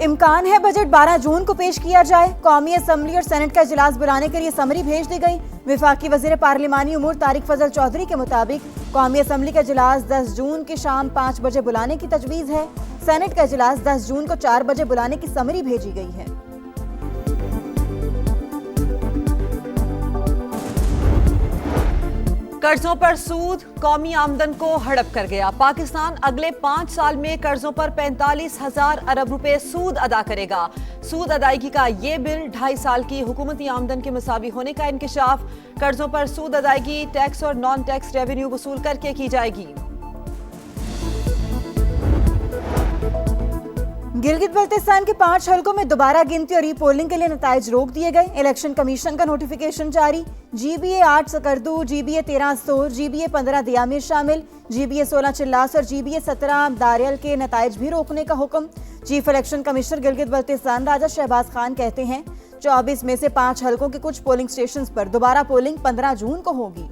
इम्कान है बजट 12 जून को पेश किया जाए। कौमी असम्बली और सेनेट का इजलास बुलाने के लिए समरी भेज दी गई। विफाकी वजीर पार्लिमानी उमूर तारिक फजल चौधरी के मुताबिक कौमी असम्बली का इजलास 10 जून की शाम 5 बजे बुलाने की तजवीज़ है। सेनेट का इजलास 10 जून को 4 बजे बुलाने की समरी भेजी गई है। कर्जों पर सूद कौमी आमदन को हड़प कर गया। पाकिस्तान अगले 5 साल में कर्जों पर 45,000 अरब रुपए सूद अदा करेगा। सूद अदायगी का ये बिल 2.5 साल की हुकूमती आमदन के मुसावी होने का इंकशाफ। कर्जों पर सूद अदायगी टैक्स और नॉन टैक्स रेवेन्यू वसूल करके की जाएगी। गिलगित बल्तिस्तान के 5 हलकों में दोबारा गिनती और रीपोलिंग के लिए नताइज रोक दिए गए। इलेक्शन कमीशन का नोटिफिकेशन जारी। GBA 8 सकरदू, GBA 13 सोर, GBA 15 दियामिर शामिल, GBA 16 चिल्लास और GBA 17 दारियल के नताइज भी रोकने का हुक्म। Chief election commissioner Gilgit Baltistan Raja Shahbaz Khan कहते हैं 24 में से 5 हलकों के कुछ पोलिंग स्टेशन पर दोबारा पोलिंग 15 जून को होगी।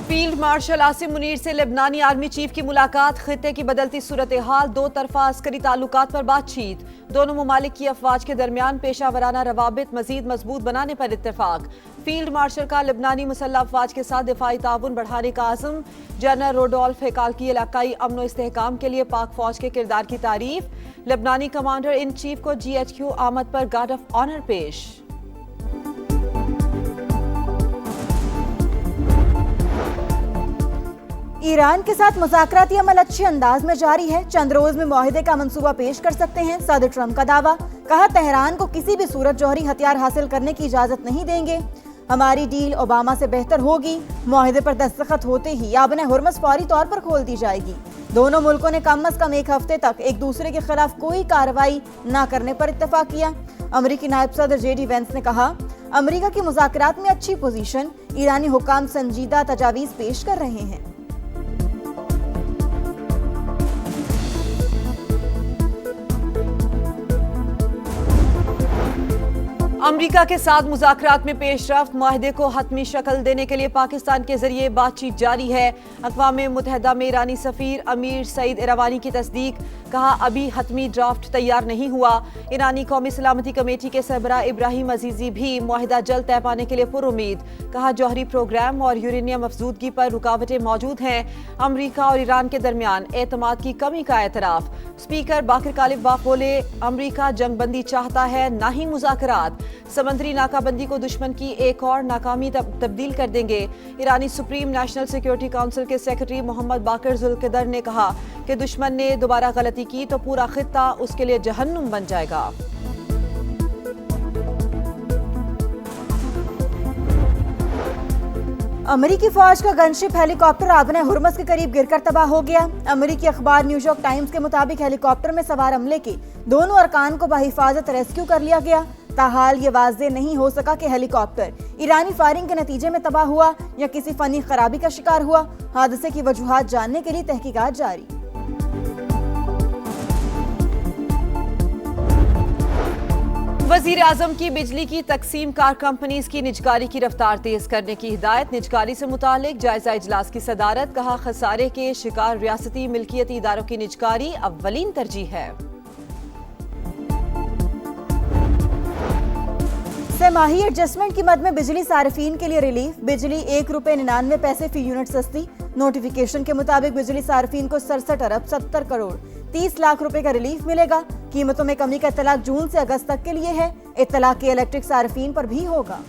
फील्ड मार्शल आसिम मुनीर से लेबनानी आर्मी चीफ की मुलाकात। खित्ते की बदलती सूरत हाल, दो तरफा अस्करी ताल्लुकात पर बातचीत। दोनों ममालिक की अफवाज के दरमियान पेशा वराना रवाबित मजीद मजबूत बनाने पर इत्तेफाक। फील्ड मार्शल का लेबनानी मुसल्लह अफवाज के साथ दिफाई ताउन बढ़ाने का आज़म। जनरल रोडोल्फ हेकाल की इलाकाई अमन व इस्तेहकाम के लिए पाक फौज के किरदार की तारीफ। लेबनानी कमांडर इन चीफ को GHQ आमद पर गार्ड ऑफ ऑनर पेश। ईरान के साथ मुज़ाकराती अमल अच्छे अंदाज में जारी है। चंद रोज में मुआहिदे का मंसूबा पेश कर सकते हैं। सदर ट्रंप का दावा। कहा तेहरान को किसी भी सूरत जौहरी हथियार हासिल करने की इजाजत नहीं देंगे। हमारी डील ओबामा से बेहतर होगी। मुआहिदे पर दस्तखत होते ही याबन हुर्मस फौरी तौर पर खोल दी जाएगी। दोनों मुल्कों ने कम अज कम 1 हफ्ते तक एक दूसरे के खिलाफ कोई कार्रवाई न करने पर इत्तेफाक किया। अमरीकी नायब सदर JD वेंस ने कहा अमरीका की मुज़ाकरात में अच्छी पोजीशन। ईरानी हुकाम संजीदा तजावीज़ पेश कर रहे हैं। अमरीका के साथ मुज़ाकरात में पेशरफ्त। मुआहिदे को हतमी शक्ल देने के लिए पाकिस्तान के जरिए बातचीत जारी है। अक़वाम मुत्तहिदा में ईरानी सफ़ीर अमीर सईद इरावानी की तस्दीक। कहा अभी हतमी ड्राफ्ट तैयार नहीं हुआ। ईरानी कौमी सलामती कमेटी के सरबराह इब्राहिम अजीज़ी भी मुआहिदा जल्द तय पाने के लिए पुरुमीद। कहा जौहरी प्रोग्राम और यूरेनियम अफजूदगी पर रुकावटें मौजूद हैं। अमरीका और ईरान के दरमियान एतमाद की कमी का एतराफ़। स्पीकर बाकिर कालिब बाफ बोले अमरीका जंगबंदी चाहता है ना ही मुज़ाकरात। समंदरी नाकाबंदी को दुश्मन की एक और नाकामी तब्दील कर देंगे। ईरानी सुप्रीम नेशनल सिक्योरिटी काउंसिल के सेक्रेटरी मोहम्मद बाकिर जुल्कदर ने कहा कि दुश्मन ने दोबारा गलती की तो पूरा खित्ता उसके लिए जहन्नुम बन जाएगा। अमेरिकी फौज का गनशिप हेलीकॉप्टर आबने हुर्मस के करीब गिरकर तबाह हो गया। अमेरिकी अखबार न्यूयॉर्क टाइम्स के मुताबिक हेलीकॉप्टर में सवार अमले के दोनों अरकान को बहिफाजत रेस्क्यू कर लिया गया। ताहाल ये वाज़े नहीं हो सका कि हेलीकॉप्टर ईरानी फायरिंग के नतीजे में तबाह हुआ या किसी फनी खराबी का शिकार हुआ। हादसे की वजूहात जानने के लिए तहकीकात जारी। वज़ीर आज़म की बिजली की तकसीम कार कंपनीज की निजकारी की रफ्तार तेज करने की हिदायत। निजकारी से मुतालिक जायजा इजलास की सदारत। कहा खसारे के शिकार रियासती मिल्कियती इदारों की निजकारी अव्वलीन तरजीह है। सेमाही एडजस्टमेंट की मद में बिजली सार्फिन के लिए रिलीफ। बिजली 1 रुपये 99 पैसे फी यूनिट सस्ती। नोटिफिकेशन के मुताबिक बिजली सार्फिन को 67 अरब 70 करोड़ 30 लाख रुपए का रिलीफ मिलेगा। कीमतों में कमी का इत्तलाक जून से अगस्त तक के लिए है। इत्तलाक के इलेक्ट्रिक सार्फिन पर भी होगा।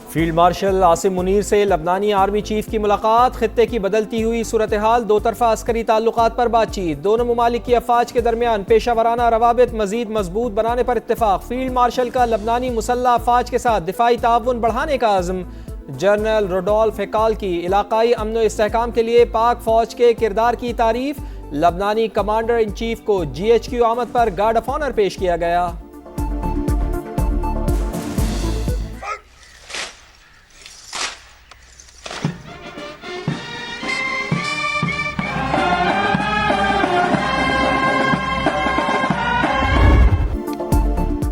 फील्ड मार्शल आसिम मुनीर से लबनानी आर्मी चीफ की मुलाकात। खित्ते की बदलती हुई सूरत हाल, दो तरफा अस्करी ताल्लुकात पर बातचीत। दोनों ममालिक की अफवाज के दरमियान पेशा वराना रवाबित मजीद मजबूत बनाने पर इत्तेफाक। फील्ड मार्शल का लबनानी मुसल्लह अफवाज के साथ दिफाई ताउन बढ़ाने का आज़म। जनरल रोडोल्फ हेकाल की इलाकाई अमन व इस्तेहकाम के लिए पाक फौज के किरदार की तारीफ। लबनानी कमांडर इन चीफ को GHQ आमद पर गार्ड ऑफ ऑनर पेश किया गया।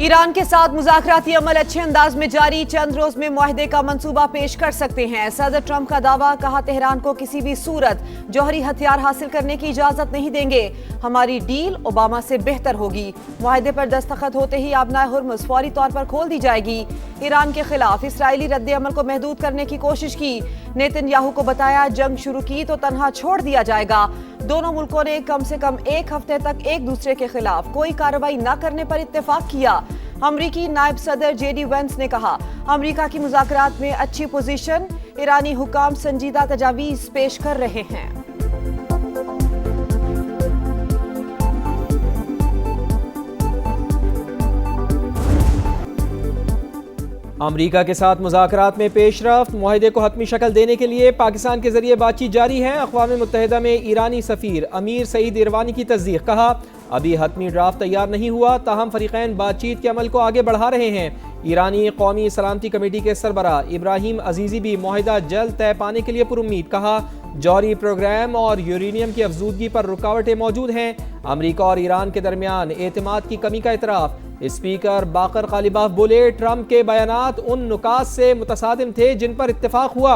ईरान के साथ मुज़ाकराती अमल अच्छे अंदाज में जारी, चंद रोज में मुआहदे का मंसूबा पेश कर सकते हैं। सदर ट्रंप का दावा, कहा तेहरान को किसी भी सूरत जौहरी हथियार हासिल करने की इजाजत नहीं देंगे। हमारी डील ओबामा से बेहतर होगी। मुआहदे पर दस्तखत होते ही आबनाए हुर्मुज़ फौरी तौर पर खोल दी जाएगी। ईरान के खिलाफ इसराइली रद्द अमल को महदूद करने की कोशिश की। नेतन्याहू को बताया, जंग शुरू की तो तनहा छोड़ दिया जाएगा। दोनों मुल्कों ने कम से कम एक हफ्ते तक एक दूसरे के खिलाफ कोई कार्रवाई न करने पर इत्तेफाक किया। अमरीकी नायब सदर जेडी वेंस ने कहा, अमरीका की मुज़ाकरात में अच्छी पोजीशन, ईरानी हुकाम संजीदा तजावीज़ पेश कर रहे हैं। अमरीका के साथ मुज़ाकरात में पेशरफ्त, मुआहदे को हतमी शक्ल देने के लिए पाकिस्तान के जरिए बातचीत जारी है। अक़वाम मुत्तहिदा में ईरानी सफ़ीर अमीर सईद इरवानी की तस्दीक, कहा अभी हतमी ड्राफ्ट तैयार नहीं हुआ, ताहम फरीक़ैन बातचीत के अमल को आगे बढ़ा रहे हैं। ईरानी कौमी सलामती कमेटी के सरबरा इब्राहिम अजीज़ी भी मुआहदा जल्द तय पाने के लिए पुरुम्मीद, कहा जौहरी प्रोग्राम और यूरेनियम की अफजूदगी पर रुकावटें मौजूद हैं। अमरीका और ईरान के दरमियान एतमाद की कमी का इतराफ़। स्पीकर बाकर कालिबाफ बोले, ट्रंप के बयानात उन नुकात से मुतसादिम थे जिन पर इत्तेफाक हुआ।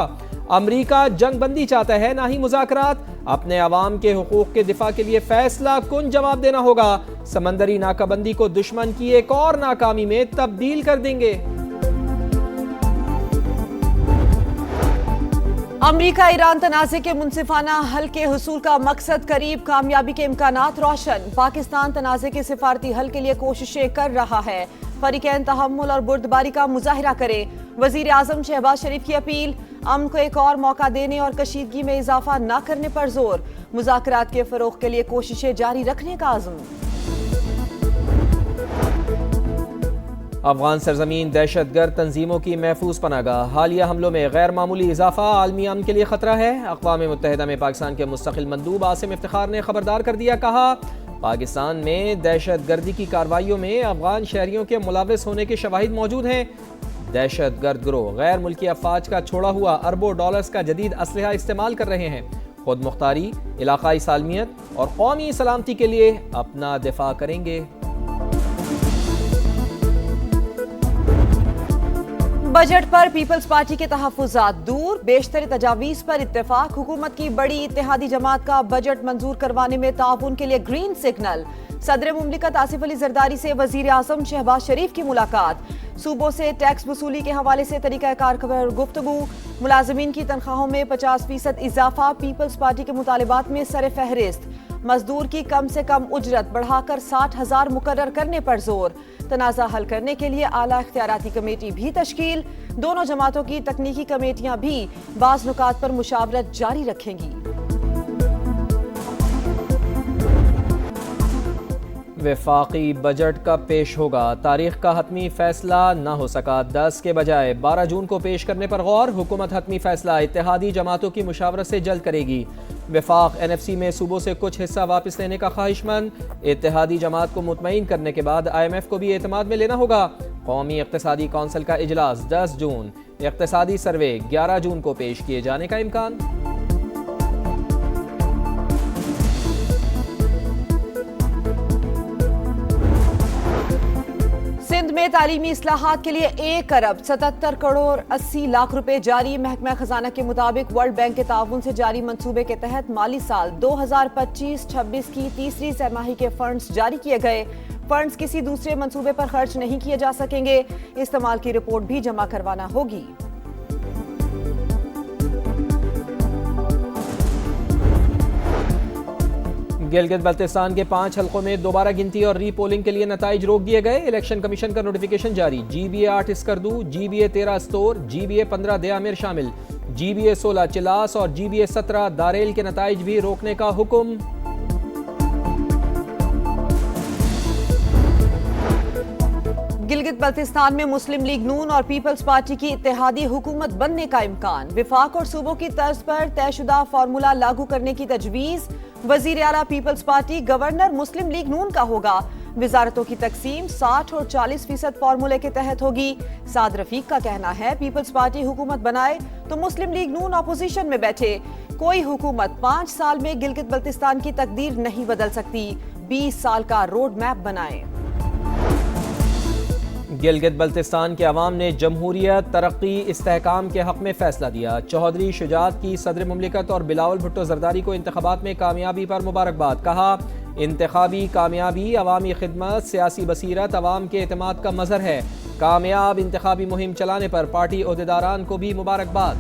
अमरीका जंग बंदी चाहता है, ना ही मुज़ाकरात। अपने अवाम के हुकूक के दिफा के लिए फैसला कुन जवाब देना होगा। समंदरी नाकाबंदी को दुश्मन की एक और नाकामी में तब्दील कर देंगे। अमरीका ईरान तनाज़े के मुनसिफाना हल के हुसूल का मकसद करीब, कामयाबी के इम्कानात रोशन। पाकिस्तान तनाज़े के सिफारती हल के लिए कोशिशें कर रहा है। फरीकैन तहम्मुल और बुर्दबारी का मुजाहिरा करें। वज़ीर आज़म शहबाज शरीफ की अपील, अमन को एक और मौका देने और कशीदगी में इजाफा न करने पर जोर। मुज़ाकरात के फ़रोग़ के लिए कोशिशें जारी रखने का आज़म। अफगान सरजमीन दहशतगर्द तंजीमों की महफूज पनागाह, हालिया हमलों में गैर मामूली इजाफा आलमी अमन के लिए खतरा है। अक़वाम मुत्तहिदा में पाकिस्तान के मुस्तकिल मंदूब आसिम इफ्तिखार ने खबरदार कर दिया, कहा पाकिस्तान में दहशतगर्दी की कार्रवाइयों में अफगान शहरियों के मुलविस होने के शवाहिद मौजूद हैं। दहशतगर्द गिरोह गैर मुल्की अफवाज का छोड़ा हुआ अरबों डॉलर्स का जदीद असलहा इस्तेमाल कर रहे हैं। खुद मुख्तारी, इलाकाई सालमियत और कौमी सलामती के लिए अपना दिफा करेंगे। बजट पर पीपल्स पार्टी के तहफ़्फ़ुज़ात दूर, बेशतर तजावीज़ पर इत्तेफाक। हुकूमत की बड़ी इत्तेहादी जमात का बजट मंजूर करवाने में ताउन के लिए ग्रीन सिग्नल। सदर मुमलिकत आसिफ अली जरदारी से वज़ीर आज़म शहबाज शरीफ की मुलाकात। सूबों से टैक्स वसूली के हवाले से तरीक़ाकार पर गुफ्तगू। मुलाजमीन की तनख्वाहों में 50% इजाफा पीपल्स पार्टी के मुतालिबात में सर फहरिस्त। मजदूर की कम से कम उजरत बढ़ाकर 60,000 मुकर्रर करने पर जोर। तनाज़ा हल करने के लिए आला इख्तियाराती कमेटी भी तश्कील। दोनों जमातों की तकनीकी कमेटियां भी बाज़ नुकात पर मुशावरत जारी रखेंगी। वफाकी बजट कब पेश होगा, तारीख का हतमी फैसला न हो सका। 10 के बजाय 12 जून को पेश करने पर गौर। हुकूमत हतमी फैसला इत्तेहादी जमातों की मुशावरत से जल्द करेगी। वफाक NFC में सूबों से कुछ हिस्सा वापस लेने का ख्वाहिशमंद। इत्तेहादी जमात को मुतमईन करने के बाद IMF को भी एतमाद में लेना होगा। कौमी इक़्तिसादी कौंसिल का इजलास 10 जून। इक़्तिसादी सर्वे 11 जून को पेश किए जाने का इम्कान। सिंध में तालीमी इस्लाहात के लिए 1 अरब 77 करोड़ 80 लाख रुपए जारी। महकमा खजाना के मुताबिक वर्ल्ड बैंक के ताउन से जारी मंसूबे के तहत माली साल 2025-26 की तीसरी तिमाही के फंड्स जारी किए गए। फंड्स किसी दूसरे मंसूबे पर खर्च नहीं किए जा सकेंगे। इस्तेमाल की रिपोर्ट भी जमा करवाना होगी। गिलगित बल्तिस्तान के 5 हलकों में दोबारा गिनती और री पोलिंग के लिए नताइज रोक दिए गए। इलेक्शन कमीशन का नोटिफिकेशन जारी। GBA 8 Skardu, GBA 13 स्तोर, GBA 15 Diamer शामिल, GBA 16 चिलास और GBA 17 दारेल के नताइज भी रोकने का हुक्म। गिलगित बल्तिस्तान में मुस्लिम लीग नून और पीपल्स पार्टी की इत्तेहादी हुकूमत बनने का इम्कान। विफाक और सूबों की तर्ज पर तयशुदा फार्मूला लागू करने की तजवीज़। वजीर आला पीपल्स पार्टी, गवर्नर मुस्लिम लीग नून का होगा। वजारतों की तकसीम 60 और 40% फार्मूले के तहत होगी। साद रफीक का कहना है, पीपल्स पार्टी हुकूमत बनाए तो मुस्लिम लीग नून अपोजिशन में बैठे। कोई हुकूमत 5 साल में गिलगित बल्तिस्तान की तकदीर नहीं बदल सकती। 20 साल का रोड मैप बनाए। गिलगित बल्तिस्तान के अवाम ने जमहूरियत, तरक्की, इस्तेहकाम के हक में फैसला दिया। चौधरी शुजात की सदर मुमलिकत और बिलावल भुट्टो जरदारी को इंतखाबात में कामयाबी पर मुबारकबाद। कहा, इंतखाबी कामयाबी, अवामी खिदमत, सियासी बसीरत, अवाम के एतमाद का मजहर है। कामयाब इंतखाबी मुहिम चलाने पर पार्टी ओहदेदारान को भी मुबारकबाद।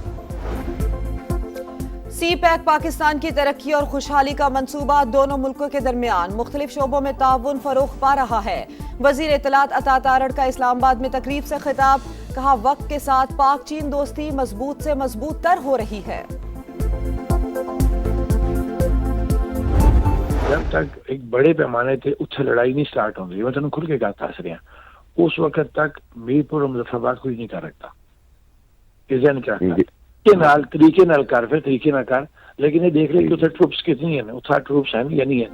सी पैक पाकिस्तान की तरक्की और खुशहाली का मंसूबा दोनों मुल्कों के दरमियान मुख्तलिफ शोबों में ताउन फरोग पा रहा है। वजीर इत्तलात अता तारड़ का इस्लामाबाद में तकरीब से खिताब। कहा, वक्त के साथ पाक चीन दोस्ती मजबूत से मजबूत तर हो रही है। जब तक एक बड़े पैमाने थे उत्थे लड़ाई नहीं स्टार्ट होंगी, मैं तेन खुल के गल दस रहा, उस वक्त तक मीरपुर और मुजफ्फराबाद कोई नहीं कर रखता। तरीके नाल कर, फिर तरीके ना कर, लेकिन ये देख रहे कि उधर ट्रूप्स कितनी है, उधर ट्रूप्स हैं या नहीं है।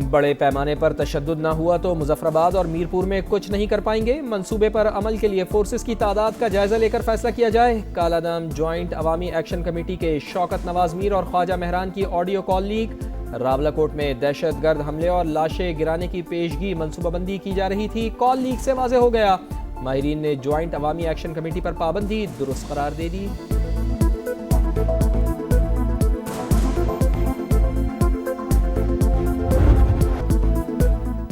बड़े पैमाने पर तशद्दुद ना हुआ तो मुजफ्फराबाद और मीरपुर में कुछ नहीं कर पाएंगे। मंसूबे पर अमल के लिए फोर्सेस की तादाद का जायजा लेकर फैसला किया जाए। कालादम ज्वाइंट अवामी एक्शन कमेटी के शौकत नवाज मीर और ख्वाजा मेहरान की ऑडियो कॉल लीक। रावलाकोट में दहशतगर्द हमले और लाशें गिराने की पेशगी मनसूबाबंदी की जा रही थी। कॉल लीक से वाज़ेह हो गया, माहिरीन ने ज्वाइंट अवामी एक्शन कमेटी पर पाबंदी दुरुस्त करार दे दी।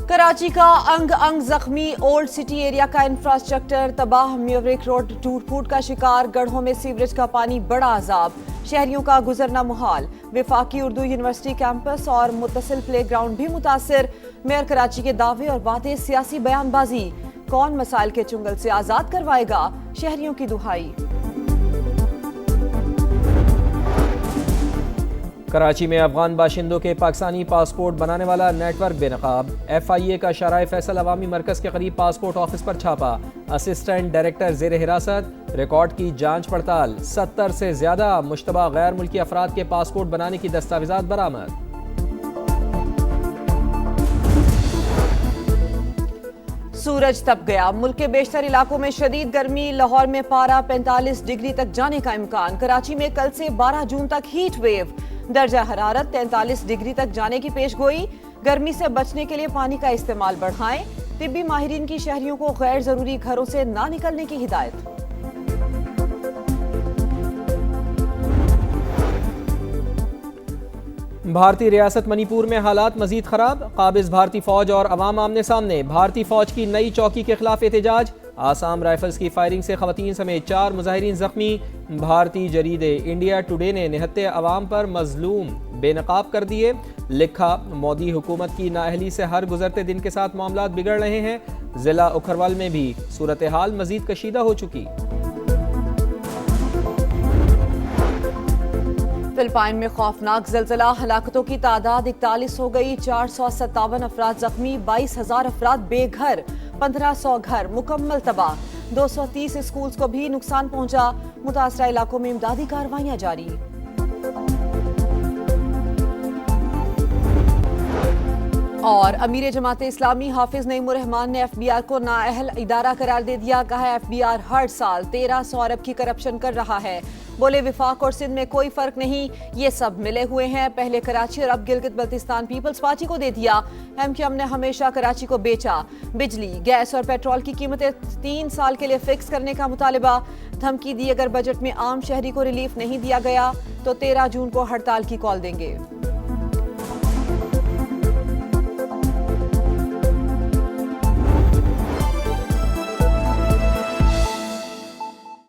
कराची का अंग अंग जख्मी, ओल्ड सिटी एरिया का इंफ्रास्ट्रक्चर तबाह, म्यूरिक रोड टूट फूट का शिकार, गढ़ों में सीवरेज का पानी बड़ा अजाब, शहरियों का गुजरना मुहाल। विफाकी उर्दू यूनिवर्सिटी कैंपस और मुत्तसिल प्ले ग्राउंड भी मुतासिर। मेयर कराची के दावे और वादे सियासी बयानबाजी। कौन मसाइल के चुंगल से आजाद करवाएगा, शहरियों की दुहाई। कराची में अफगान बाशिंदों के पाकिस्तानी पासपोर्ट बनाने वाला नेटवर्क बेनकाब। FIA का शराय फैसल अवामी मरकज के करीब पासपोर्ट ऑफिस पर छापा। असिस्टेंट डायरेक्टर जेर हिरासत। रिकॉर्ड की जांच पड़ताल। 70 से ज्यादा मुश्तबा गैर मुल्की अफराद के पासपोर्ट बनाने की दस्तावेजात बरामद। सूरज तप गया, मुल्क के बेशतर इलाकों में शदीद गर्मी। लाहौर में पारा 45 डिग्री तक जाने का इम्कान। कराची में कल से 12 जून तक हीट वेव, दर्जा हरारत 43 डिग्री तक जाने की पेशगोई। गर्मी से बचने के लिए पानी का इस्तेमाल बढ़ाएं। तिब्बी माहिरीन की शहरियों को गैर जरूरी घरों से ना निकलने की हिदायत। भारतीय रियासत मणिपुर में हालात मजीद खराब। काबिज भारतीय फौज और अवाम आमने सामने। भारतीय फौज की नई चौकी के खिलाफ एहतजाज। आसाम राइफल्स की फायरिंग से खवातीन समेत 4 मुजाहिरीन जख्मी। भारतीय जरीदे इंडिया टुडे ने निहत्ते अवाम पर मजलूम बेनकाब कर दिए। लिखा, मोदी हुकूमत की नाअहली से हर गुजरते दिन के साथ मामलात बिगड़ रहे हैं। जिला उखरवल में भी सूरत हाल मजीद कशीदा हो चुकी। फिलिपाइन में खौफनाक जलजला, हलाकतों की तादाद 41 हो गई। 457 अफराद जख्मी, 22,000 अफराद बेघर, 1500 घर मुकम्मल तबाह। 230 स्कूल्स को भी नुकसान पहुंचा। मुतासरा इलाकों में इमदादी कार्रवाइयां जारी। और अमीर जमाते इस्लामी हाफिज नईम उर रहमान ने FBI को नाअहल इदारा करार दे दिया। कहा, FBI हर साल 1300 अरब की करप्शन कर रहा है। बोले, विफाक और सिंध में कोई फर्क नहीं, ये सब मिले हुए हैं। पहले कराची और अब गिलगित बल्तिस्तान पीपल्स पार्टी को दे दिया। MQM ने हमेशा कराची को बेचा। बिजली, गैस और पेट्रोल की कीमतें 3 साल के लिए फिक्स करने का मुतालिबा। धमकी दी, अगर बजट में आम शहरी को रिलीफ नहीं दिया गया तो 13 जून को हड़ताल की कॉल देंगे।